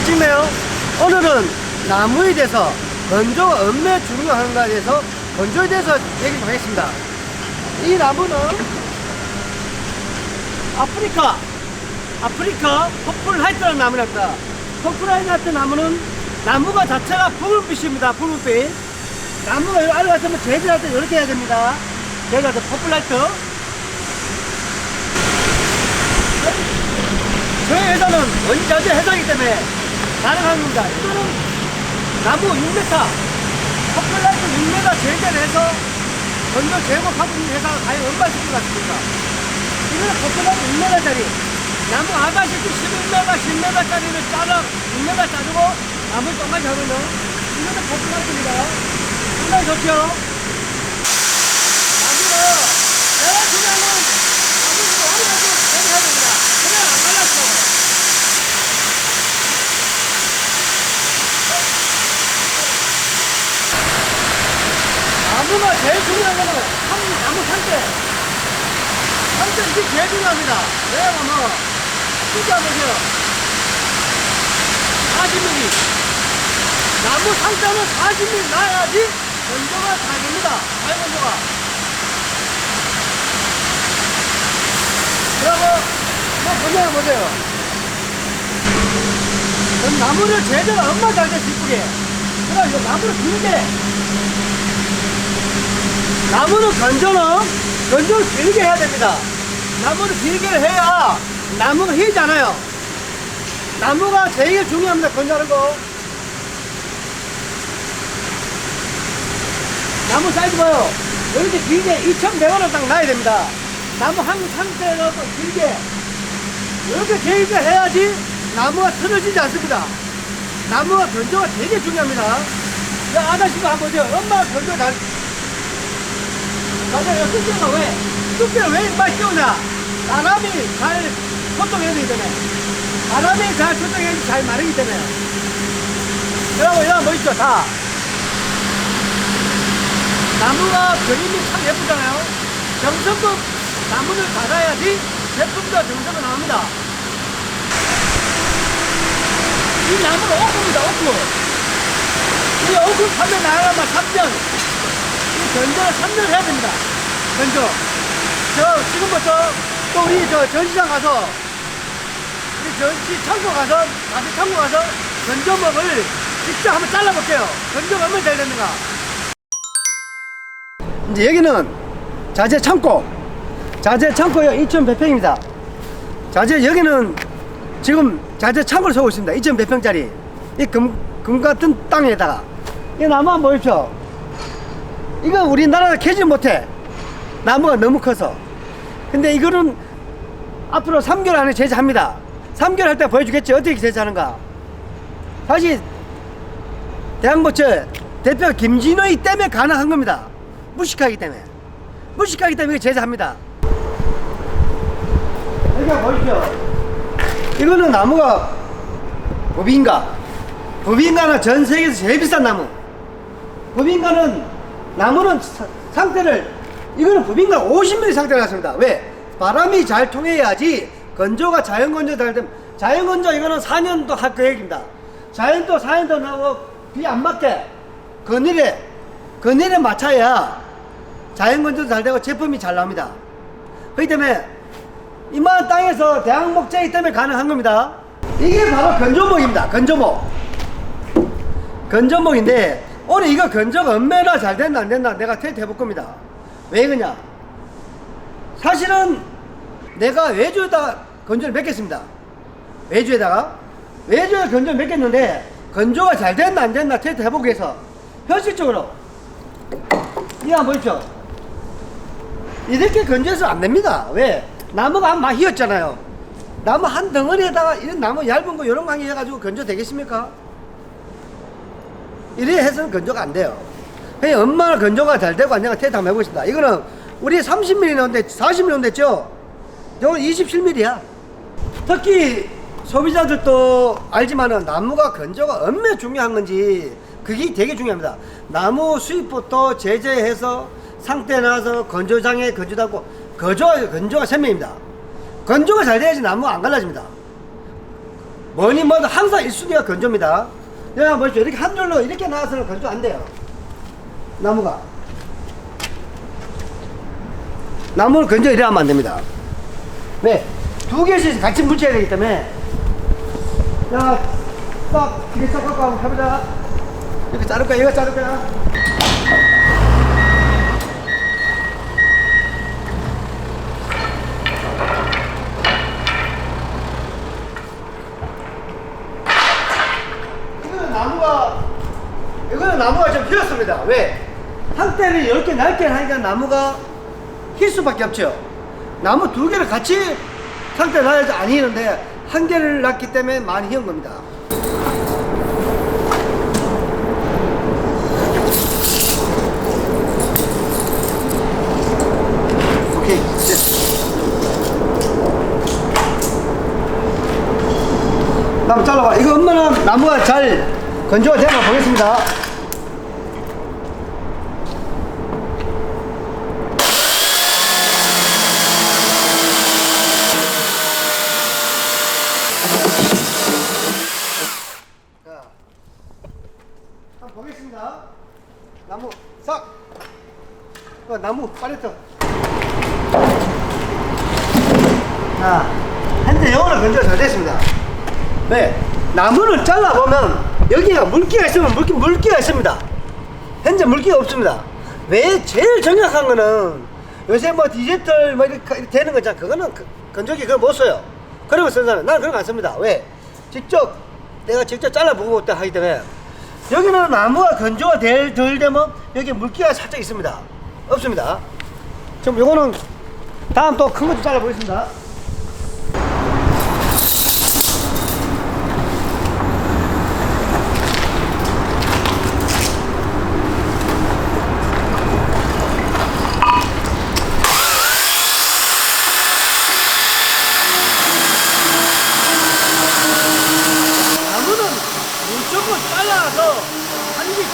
유튜브를 찍네요. 오늘은 나무에 대해서 건조가 얼마나 중요한가에 대해서 건조에 대해서 얘기 좀 하겠습니다. 이 나무는 아프리카 퍼플라이트라는 나무랍니다. 퍼플라이트 나무는 나무가 자체가 붉은빛입니다. 붉은빛. 나무가 여기 아래 같으면 재질할 때 이렇게 해야 됩니다. 재질할 때 퍼플라이트. 저희 회사는 원자재 회사이기 때문에 가능한 겁니다. 이거는 나무 6m, 퍼플라이트 6m 재질을 해서 건조 제공하고 있는 회사가 과연 얼마 시킬 것 같습니까? 이거는 퍼플라이트 6m짜리 나무 아다시피 11m, 10m짜리를 잘라 6m 자르고 나무 똥까지 하면은 이거는 퍼플라이트입니다. 상당히 좋죠? 나무는 내가 중요한 건 나무를 오래 가지고 재배해야 됩니다. 그냥 안 갈라지고. 나무가 제일 중요한 거는 나무 상태. 상태 이게 제일 중요합니다. 왜냐면 진짜 보세요. 40mm. 나무 상태는 40mm 나야지 건조가 잘 됩니다. 자연건조가. 그러고 한번 보세요. 나무를 제대로 얼마나 잘 돼서 이쁘게. 그럼 이거 나무를 길게. 나무는 건조를 길게 해야 됩니다. 나무를 길게 해야 나무가 휘잖아요. 나무가 제일 중요합니다. 건조하는 거. 나무 사이즈 봐요. 이렇게 길게 2,100원을 딱 놔야 됩니다. 나무 한 상태로 길게 이렇게 길게 해야지 나무가 틀어지지 않습니다. 나무가 건조가 되게 중요합니다. 아저씨가 한번 보세요. 엄마가 건조 잘 맞아요. 쑥대가 왜? 쑥대를 왜 이빨 끼우냐? 바람이 잘 소통해야 되기 때문에. 바람이 잘 소통해야지 잘 마르기 때문에. 여러분, 여러분 보이시죠? 다. 나무가 그림이 참 예쁘잖아요. 정성껏 나무를 받아야지 제품도 정성이 나옵니다. 이 나무는 오크입니다. 오크. 이 오크 판매 나가려면 3년. 건조를 3년 해야 됩니다. 건조. 지금부터 또 우리 전시장 가서, 우리 전시 창고 가서, 다시 창고 가서 건조목을 직접 한번 잘라볼게요. 건조가 얼마나 잘 됐는가. 이제 여기는 자재 창고. 자재 창고요. 2,100평입니다. 자재, 여기는 지금 자재 창고를 세우고 있습니다. 2,100평짜리. 이 금 같은 땅에다가. 이 나무 한번 보십시오. 이거 우리나라가 캐지 못해. 나무가 너무 커서. 근데 이거는 앞으로 3개월 안에 제작합니다. 3개월 할 때 보여주겠지. 어떻게 제작하는가. 사실 대한고체 대표 김진호이 때문에 가능한 겁니다. 무식하기 때문에 이거 제작합니다. 여기 보십시오. 이거는 나무가 법인가는 전 세계에서 제일 비싼 나무. 법인가는 나무는 상태를, 이거는 법인가 50mm 상태를 갖습니다. 왜? 바람이 잘 통해야지 건조가 자연건조 잘 되면, 자연건조 이거는 4년도 할 계획입니다. 자연도 4년도 나오고 비 안 맞게 그늘에 맞춰야 자연건조도 잘 되고 제품이 잘 나옵니다. 그렇기 때문에 이만한 땅에서 대왕목재이기 때문에 가능한 겁니다. 이게 바로 건조목입니다. 건조목인데 오늘 이거 건조가 얼마나 잘 된다 안 된다 내가 테스트 해볼 겁니다. 왜 그러냐? 사실은 내가 외주에다가 건조를 맺겠습니다. 외주에 건조를 맺겠는데 건조가 잘 된다 안 된다 테스트 해보기 위해서 현실적으로 이거 한번 보십시오. 이렇게 건조해서 안 됩니다. 왜? 나무가 막 휘었잖아요. 나무 한 덩어리에다가 이런 나무 얇은 거 이런 거 해가지고 건조 되겠습니까? 이래 해서는 건조가 안 돼요. 그냥 얼마나 건조가 잘 되고 안 되고 테스트 한번 해보겠습니다. 이거는 우리 30mm 나오는데 40mm 나오는데죠? 이건 27mm야. 특히 소비자들도 알지만은 나무가 건조가 얼마나 중요한 건지 그게 되게 중요합니다. 나무 수입부터 제재해서 상태 나서 건조장에 건조하고 건조가 생명입니다. 건조가 잘 돼야지 나무가 안 갈라집니다. 뭐니 뭐니 항상 1순위가 건조입니다. 여러분 보십시오. 이렇게 한 줄로 이렇게 나와서는 건조 안 돼요. 나무는 건조 이래 하면 안 됩니다. 네, 두 개씩 같이 뭉쳐야 되기 때문에. 자, 딱 길게 쫙 깎고 한번 해보자. 이렇게 자를 거야, 이거 자를 거야. 이거는 나무가 좀 휘었습니다. 왜? 상태를 10개, 10개 하니까 나무가 힐 수밖에 없죠. 나무 두 개를 같이 상태 놔야지 안 휘는데 한 개를 놨기 때문에 많이 휘은 겁니다. 오케이. 나무 잘라봐. 이거 얼마나 나무가 잘 건조가 되나 보겠습니다. 자, 한번 보겠습니다. 나무 싹. 나무 팔레트. 자, 현재 영어는 건조가 잘 됐습니다. 네, 나무를 잘라보면 여기가 물기가 있으면 물기가 있습니다. 현재 물기가 없습니다. 왜? 제일 정확한 거는 요새 뭐 디지털 뭐 이렇게 되는 거잖아. 그거는 건조기 그거 못 써요. 그런 거 쓰는 사람 나는 그런 거 안 씁니다. 왜? 내가 직접 잘라보고 하기 때문에. 여기는 나무가 건조가 덜 되면 여기 물기가 살짝 있습니다. 없습니다. 지금 요거는 다음 또 큰 거 좀 잘라보겠습니다.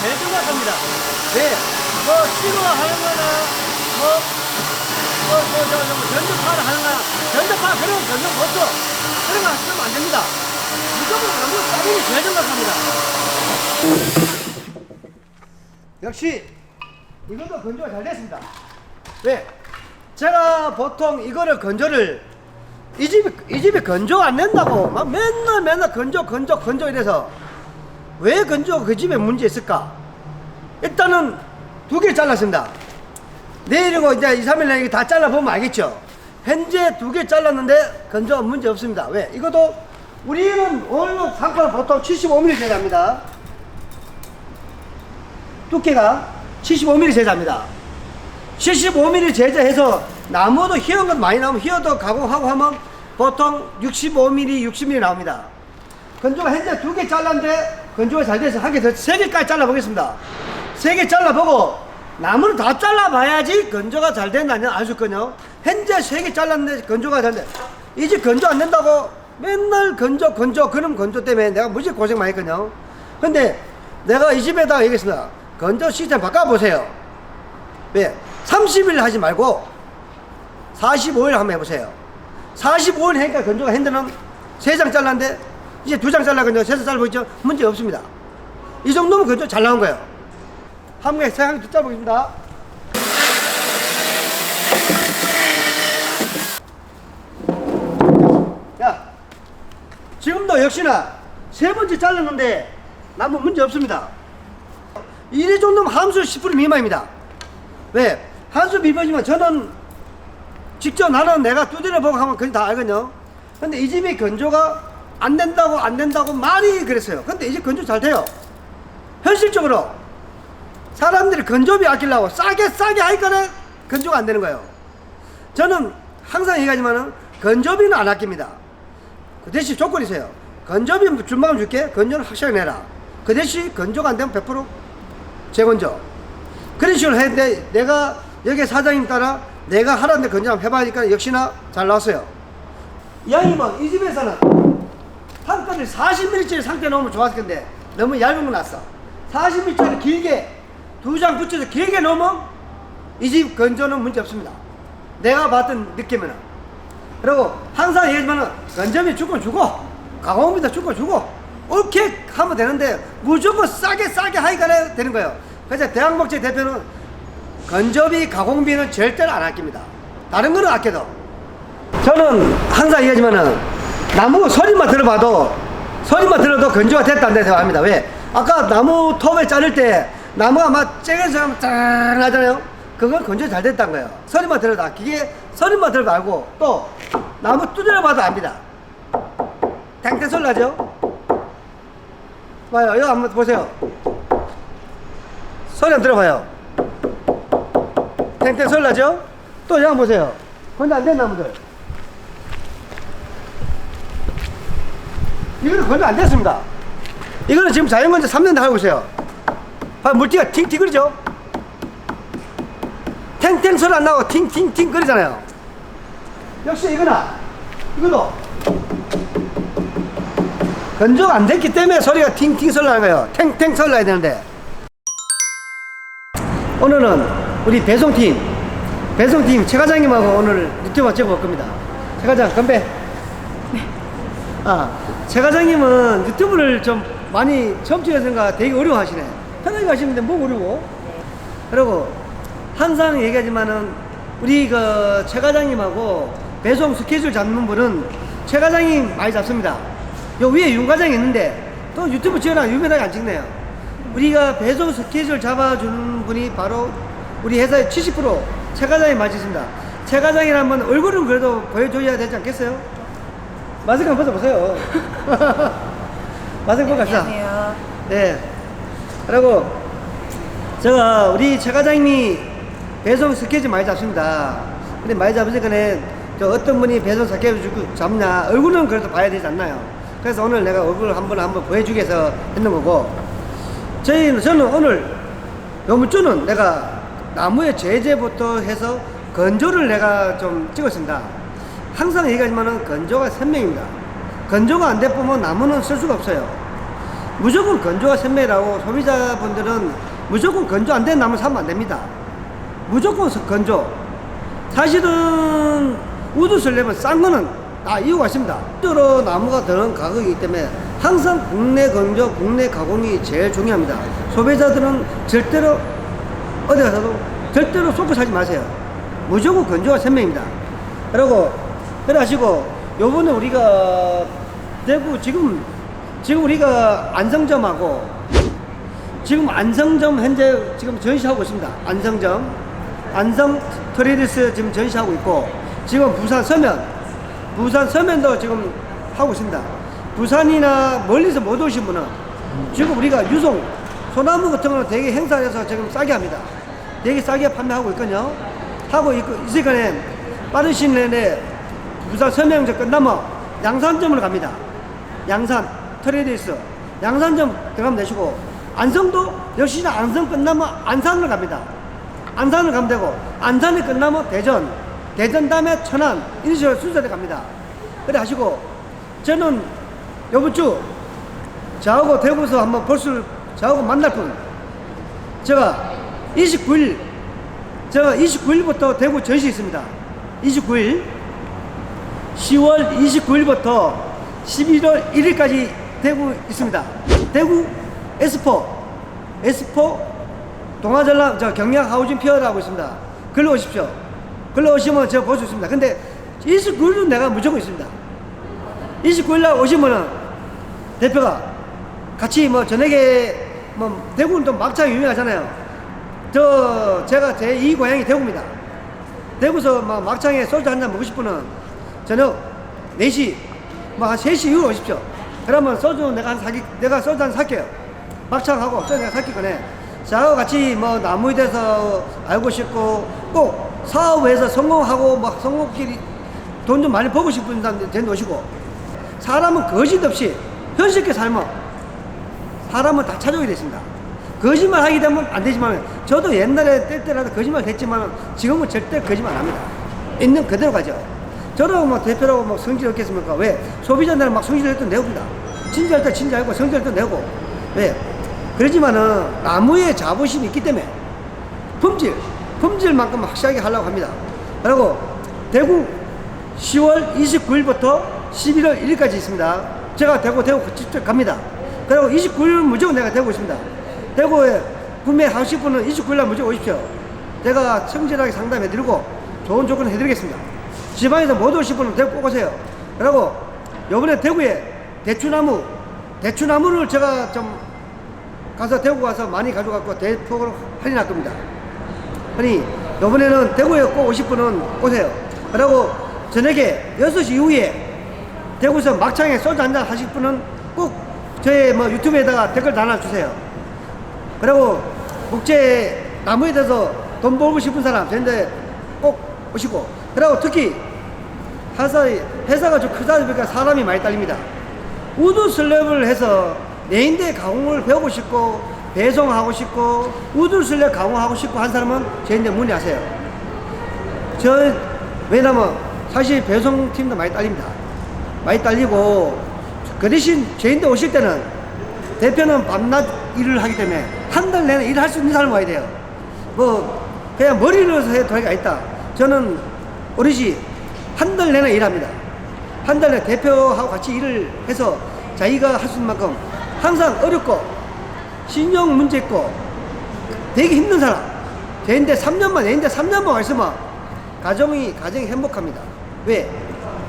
제일 정확합니다. 네, 뭐 시도하는 거나 견적파를 하는 거나 견적파 그런 거 견적 못 써. 그런 거 쓰면 안 됩니다. 무조건 나무 따르는 게 제일 정확합니다. 역시 이것도 건조가 잘 됐습니다. 왜? 제가 보통 이거를 건조를 이 집에 건조 안 된다고 막 맨날 건조 이래서 왜 건조가 그 집에 문제 있을까? 일단은 두 개 잘랐습니다. 내일이고 이제 2, 3일 내에 다 잘라보면 알겠죠? 현재 두 개 잘랐는데 건조가 문제 없습니다. 왜? 이것도 우리는 오늘 상판은 보통 75mm 제작합니다. 두께가 75mm 제작합니다. 75mm 제작해서 나무도 휘은 것 많이 나오면 휘어도 가공하고 하면 보통 65mm, 60mm 나옵니다. 건조가 현재 두 개 잘랐는데 건조가 잘 돼서 한 개 더, 세 개까지 잘라보겠습니다. 세 개 잘라보고 나무를 다 잘라봐야지 건조가 잘 된다 안 알 수 있거든요. 현재 세 개 잘랐는데 건조가 잘 돼. 이 집 건조 안 된다고 맨날 건조 그런 건조 때문에 내가 무지 고생 많이 했거든요. 근데 내가 이 집에다가 얘기했습니다. 건조 시스템 바꿔보세요. 왜? 30일 하지 말고 45일 한번 해보세요. 45일 하니까 건조가 핸드는 3장 잘랐는데 이제 2장 잘라거든요. 3장 잘라보겠죠? 문제 없습니다. 이 정도면 건조 잘 나온 거예요. 한 개, 세 개 더 잘라보겠습니다. 자, 지금도 역시나 세 번째 잘랐는데 나무 문제 없습니다. 이 정도면 함수 10% 미만입니다. 왜? 함수 미만이지만 저는 직접 나는 내가 두드려보고 하면 그냥 다 알거든요. 근데 이 집이 건조가 안 된다고 많이 그랬어요. 근데 이 집 건조 잘 돼요. 현실적으로 사람들이 건조비 아끼려고 싸게 하니까 건조가 안 되는 거예요. 저는 항상 얘기하지만은 건조비는 안 아낍니다. 그 대신 조건이 있어요. 건조비 준만큼 줄게. 건조는 확실하게 내라. 그 대신 건조가 안 되면 100% 재건조. 그런 식으로 했는데 내가 여기 사장님 따라 내가 하라는데 건조 한번 해봐니까 역시나 잘 나왔어요. 이왕이면 이 집에서는 한 끈을 40mm짜리 상태에 놓으면 좋았을 건데 너무 얇은 거 났어. 40mm짜리 길게 2장 붙여서 길게 놓으면 이 집 건조는 문제 없습니다. 내가 봤던 느낌에는. 그리고 항상 얘기하지만은 건조비 주고 가공비도 주고 옳게 하면 되는데 무조건 싸게 하니까 되는 거예요. 그래서 대한목재 대표는 건조비 가공비는 절대로 안 아낍니다. 다른 거는 아껴도. 저는 항상 얘기하지만은 나무 소리만 들어도 건조가 됐다 안 됐다 합니다. 왜? 아까 나무 톱에 자를 때 나무가 막 쨍해서 짠 하잖아요. 그건 건조 잘 됐다는 거예요. 소리만 들어도 기계 소리만 들어도 알고, 또 나무 두드려 봐도 압니다. 탱탱 소리 나죠? 봐요, 이거 한번 보세요. 소리 한번 들어봐요. 탱탱 소리 나죠? 또 이거 한번 보세요. 건조 안 된 나무들. 이거는 건조 안 됐습니다. 이거는 지금 자연건조 3년 다 하고 있어요. 물티가 팅팅 거리죠? 탱탱 소리 안 나고 팅팅팅 거리잖아요. 역시 이거도 건조가 안 됐기 때문에 소리가 팅팅 소리 나는 거예요. 탱탱 소리 나야 되는데. 오늘은 우리 배송팀 최 과장님하고 오늘 유튜브 찍어볼 겁니다. 최 과장 건배. 최 과장님은 유튜브를 좀 많이 처음 찍어서인가 되게 어려워하시네. 편하게 하시는데 뭐 어려워? 그리고 항상 얘기하지만은 우리 최 과장님하고 배송 스케줄 잡는 분은 최 과장님 많이 잡습니다. 요 위에 윤 과장이 있는데 또 유튜브 찍으라 유명하게 안 찍네요. 우리가 배송 스케줄 잡아주는 분이 바로 우리 회사의 70%최 과장이 많이 찍습니다. 최 과장이라면 얼굴은 그래도 보여줘야 되지 않겠어요? 마스크 한번 벗어보세요. 마스크 벗고 갑시다. 안녕하세요. 네. 그리고 제가 우리 최 과장님이 배송 스케줄 많이 잡습니다. 근데 많이 잡으니까는 어떤 분이 배송 스케줄 잡냐, 얼굴은 그래도 봐야 되지 않나요? 그래서 오늘 내가 얼굴 한번 보여주기 위해서 했는 거고, 저는 오늘 요물주는 내가 나무의 제재부터 해서 건조를 내가 좀 찍었습니다. 항상 얘기하지만은 건조가 선명입니다. 건조가 안 되면 나무는 쓸 수가 없어요. 무조건 건조가 선명이라고 소비자분들은 무조건 건조 안 된 나무 사면 안 됩니다. 무조건 건조. 사실은 우드 쓰려면 싼 거는 다 이유가 있습니다. 실제로 나무가 드는 가격이기 때문에 항상 국내 건조, 국내 가공이 제일 중요합니다. 소비자들은 절대로 어디 가서도 절대로 쏟고 사지 마세요. 무조건 건조가 선명입니다. 그리고 그래 하시고, 요번에 우리가 대구 지금 우리가 안성점하고 지금 안성점 현재 지금 전시하고 있습니다. 안성 트레이드스 지금 전시하고 있고, 지금 부산 서면도 지금 하고 있습니다. 부산이나 멀리서 못 오신 분은 지금 우리가 유송 소나무 같은 거는 되게 행사해서 지금 싸게 합니다. 되게 싸게 판매하고 있거든요. 하고 있으니까 빠른 시일 내내 부산 서면점 끝나면 양산점으로 갑니다. 양산 트레이드스 양산점 들어가면 되시고, 안성도 역시 안성 끝나면 안산으로 갑니다. 안산을 가면 되고, 안산이 끝나면 대전 다음에 천안 이런 식으로 순서대 갑니다. 그래 하시고, 저는 요번 주 저하고 대구에서 한번 저하고 만날 분, 제가 29일부터 대구 전시 있습니다. 29일 10월 29일부터 11월 1일까지 대구 있습니다. 대구 에스포 동아전람 경량 하우징 피어라고 있습니다. 글로 오십시오. 글로 오시면 제가 볼 수 있습니다. 근데 29일은 내가 무조건 있습니다. 29일날 오시면은 대표가 같이 저녁에 대구는 또 막창 유명하잖아요. 제가 제2 고향이 대구입니다. 대구에서 막창에 소주 한잔 먹고 싶으면 저녁 4시 한 3시 이후로 오십시오. 그러면 소주 내가 소주 한 살게요. 막창하고 소주 내가 살기 전에 저하고 같이 나무에 대해서 알고 싶고, 꼭 사업에서 성공하고 성공끼리 돈 좀 많이 벌고 싶은 사람들 오시고, 사람은 거짓 없이 현실하게 살면 사람은 다 찾아오게 됐습니다. 거짓말 하게 되면 안 되지만, 저도 옛날에 때라도 거짓말 했지만 지금은 절대 거짓말 안 합니다. 있는 그대로 가죠. 저라고 대표라고 성질 없겠습니까? 왜? 소비자들은 성질할 때 내봅니다. 진지할 때 진지하고 성질할 때 내고. 왜? 그러지만은 나무의 자부심이 있기 때문에 품질만큼 확실하게 하려고 합니다. 그리고 대구 10월 29일부터 11월 1일까지 있습니다. 제가 대구 직접 갑니다. 그리고 29일 무조건 내가 대구 있습니다. 대구에 구매하실 분은 29일 날 무조건 오십시오. 제가 성실하게 상담해드리고 좋은 조건 해드리겠습니다. 지방에서 못 오실 분은 대구 꼭 오세요. 그리고 요번에 대구에 대추나무를 제가 좀 가서 대구 가서 많이 가져갖고 대폭으로 할인할 겁니다. 아니 요번에는 대구에 꼭 오실 분은 오세요. 그리고 저녁에 6시 이후에 대구에서 막창에 소주 한잔 하실 분은 꼭 저의 뭐 유튜브에다가 댓글 달아주세요. 그리고 국제 나무에 대해서 돈 벌고 싶은 사람 저한테 꼭 오시고, 그리고 특히 회사가 좀 크다 보니까 사람이 많이 딸립니다. 우드 슬랩을 해서 내인대 가공을 배우고 싶고 배송하고 싶고 우드 슬랩 가공하고 싶고 한 사람은 저한테 문의하세요. 왜냐면 사실 배송팀도 많이 딸립니다. 많이 딸리고, 그 대신 저한테 오실 때는 대표는 밤낮 일을 하기 때문에 한 달 내내 일할 수 있는 사람 와야 돼요. 뭐 그냥 머리를 해도 될 게 있다. 저는 오로지 한 달 내내 일합니다. 한 달 내내 대표하고 같이 일을 해서 자기가 할 수 있는 만큼 항상 어렵고 신용 문제 있고 되게 힘든 사람, 내인데 3년만 와 있으면 가정이 행복합니다. 왜?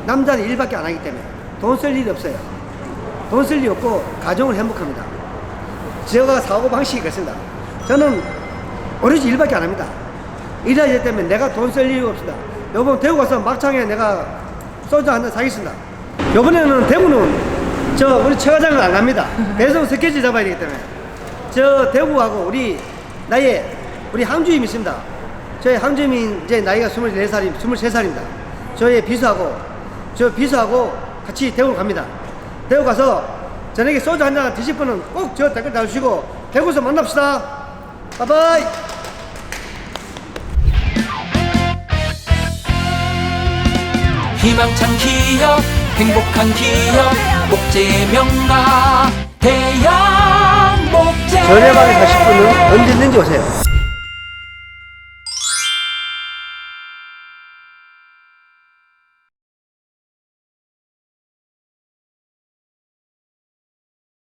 남자는 일밖에 안 하기 때문에 돈 쓸 일이 없어요. 돈 쓸 일이 없고 가정을 행복합니다. 제가 사고 방식이 그렇습니다. 저는 오로지 일밖에 안 합니다. 일하기 때문에 내가 돈 쓸 일이 없습니다. 요번 대구 가서 막창에 내가 소주 한잔 사겠습니다. 요번에는 대구는 우리 최 과장은 안 갑니다. 배송 스케줄 잡아야 되기 때문에 대구하고 우리 항주임 있습니다. 저희 항주임이 이제 나이가 23살입니다. 저희 비서하고 같이 대구 갑니다. 대구 가서 저녁에 소주 한잔 드실 분은 꼭 저 댓글 달아주시고 대구에서 만납시다. 바이바이. 희망찬 기업, 행복한 기업, 목재명가 대양 목재. 저렴하게 사실 분은 언제든지 오세요.